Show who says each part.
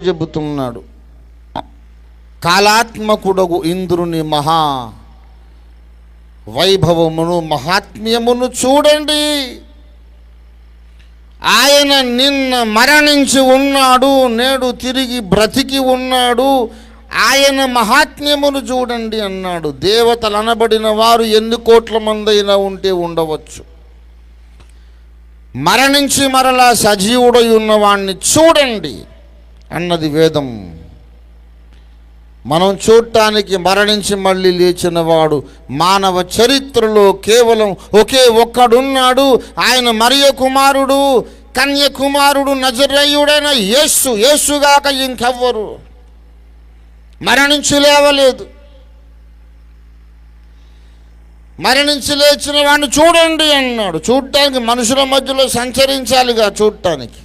Speaker 1: చెబుతున్నాడు. కాలాత్మకుడగు ఇంద్రుని మహా వైభవమును మహాత్మ్యమును చూడండి. ఆయన నిన్న మరణించి ఉన్నాడు, నేడు తిరిగి బ్రతికి ఉన్నాడు. ఆయన మహాత్మ్యమును చూడండి అన్నాడు. దేవతలు అనబడిన వారు ఎన్ని కోట్ల మంది అయినా ఉంటే ఉండవచ్చు. మరణించి మరలా సజీవుడై ఉన్నవాణ్ణి చూడండి అన్నది వేదం. మనం చూడటానికి మరణించి మళ్ళీ లేచిన వాడు మానవ చరిత్రలో కేవలం ఒకే ఒక్కడున్నాడు. ఆయన మరియ కుమారుడు, కన్యకుమారుడు, నజరేయుడైన యేసు. యేసుగాక ఇంకెవ్వరు. మరణించి లేవలేదు. మరణించి లేచిన వాడిని చూడండి అన్నాడు. చూడటానికి మనుషుల మధ్యలో సంచరించాలిగా చూడటానికి.